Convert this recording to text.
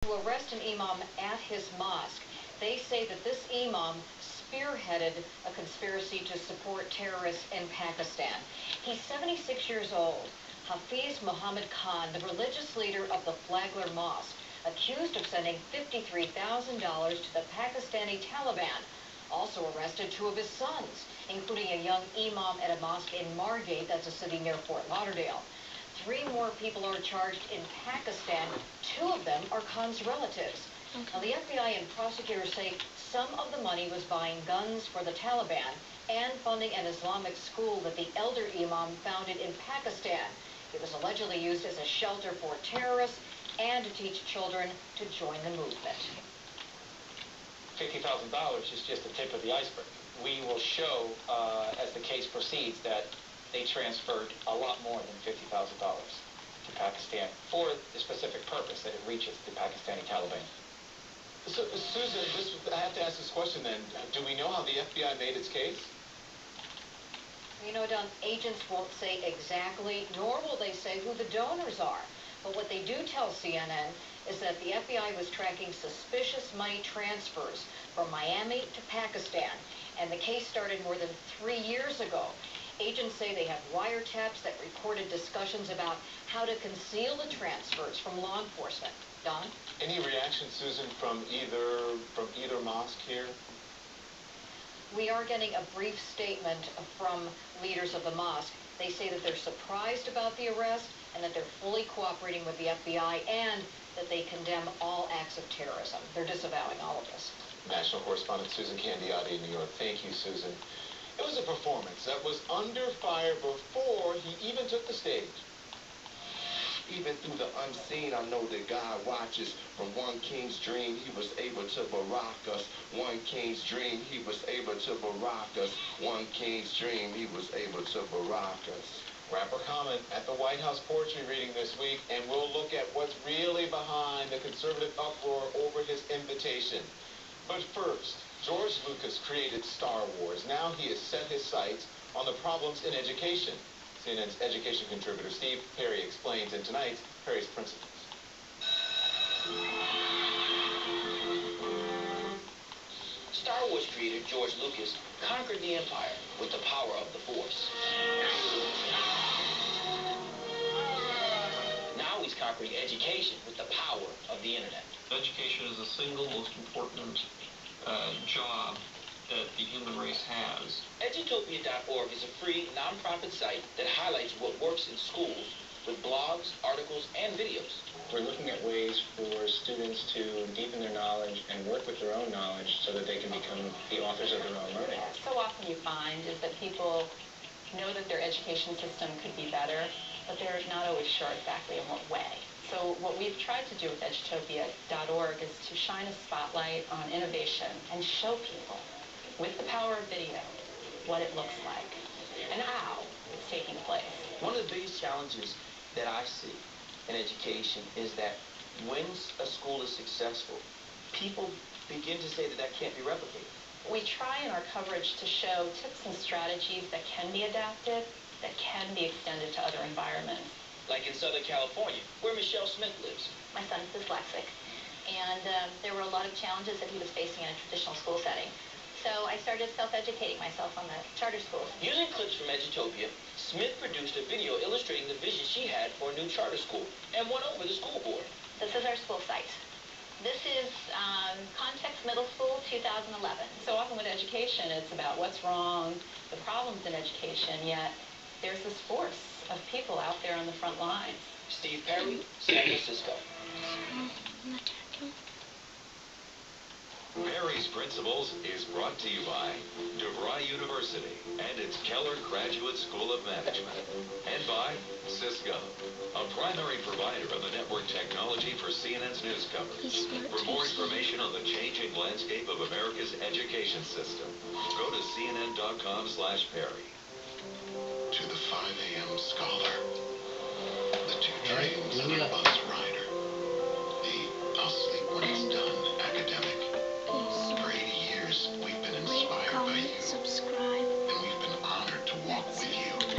To arrest an imam at his mosque. They say that this imam spearheaded a conspiracy to support terrorists in Pakistan. He's 76 years old. Hafiz Muhammad Khan, the religious leader of the Flagler Mosque, accused of sending $53,000 to the Pakistani Taliban. Also arrested two of his sons, including a young imam at a mosque in Margate, that's a city near Fort Lauderdale. 3 more people are charged in Pakistan. 2 of them are Khan's relatives. Okay. Now, the FBI and prosecutors say some of the money was buying guns for the Taliban and funding an Islamic school that the elder imam founded in Pakistan. It was allegedly used as a shelter for terrorists and to teach children to join the movement. $50,000 is just the tip of the iceberg. We will show, as the case proceeds, that they transferred a lot more than $50,000 to Pakistan for the specific purpose that it reaches the Pakistani Taliban. So, Susan, I have to ask this question then. Do we know how the FBI made its case? You know, Don, agents won't say exactly, nor will they say who the donors are. But what they do tell CNN is that the FBI was tracking suspicious money transfers from Miami to Pakistan. And the case started more than 3 years ago. Agents say they have wiretaps that recorded discussions about how to conceal the transfers from law enforcement. Don? Any reaction, Susan, from either mosque here? We are getting a brief statement from leaders of the mosque. They say that they're surprised about the arrest and that they're fully cooperating with the FBI and that they condemn all acts of terrorism. They're disavowing all of this. National correspondent Susan Candiotti in New York. Thank you, Susan. It was a performance that was under fire before he even took the stage. Even through the unseen, I know that God watches. From one king's dream, he was able to barack us. One king's dream, he was able to barack us. One king's dream, he was able to barack us. Rapper Common at the White House poetry reading this week, and we'll look at what's really behind the conservative uproar over his invitation. But first, George Lucas created Star Wars. Now he has set his sights on the problems in education. CNN's education contributor Steve Perry explains in tonight's Perry's Principles. Star Wars creator George Lucas conquered the Empire with the power of the Force. Now he's conquering education with the power of the Internet. Education is the single most important job that the human race has. Edutopia.org is a free, nonprofit site that highlights what works in schools with blogs, articles, and videos. We're looking at ways for students to deepen their knowledge and work with their own knowledge so that they can become the authors of their own learning. So often you find is that people know that their education system could be better, but they're not always sure exactly in what way. So what we've tried to do with Edutopia.org is to shine a spotlight on innovation and show people, with the power of video, what it looks like and how it's taking place. One of the biggest challenges that I see in education is that when a school is successful, people begin to say that that can't be replicated. We try in our coverage to show tips and strategies that can be adapted, that can be extended to other environments. Like in Southern California, where Michelle Smith lives. My son's dyslexic, and there were a lot of challenges that he was facing in a traditional school setting. So I started self-educating myself on the charter schools. Using clips from Edutopia, Smith produced a video illustrating the vision she had for a new charter school and won over the school board. This is our school site. This is Context Middle School, 2011. So often with education, it's about what's wrong, the problems in education, yet there's this force of people out there on the front lines. Steve Perry, San Francisco. Perry's Principles is brought to you by DeVry University and its Keller Graduate School of Management, and by Cisco, a primary provider of the network technology for CNN's news coverage. For more information on the changing landscape of America's education system, go to cnn.com/Perry. To the 5 a.m. scholar, the 2 trains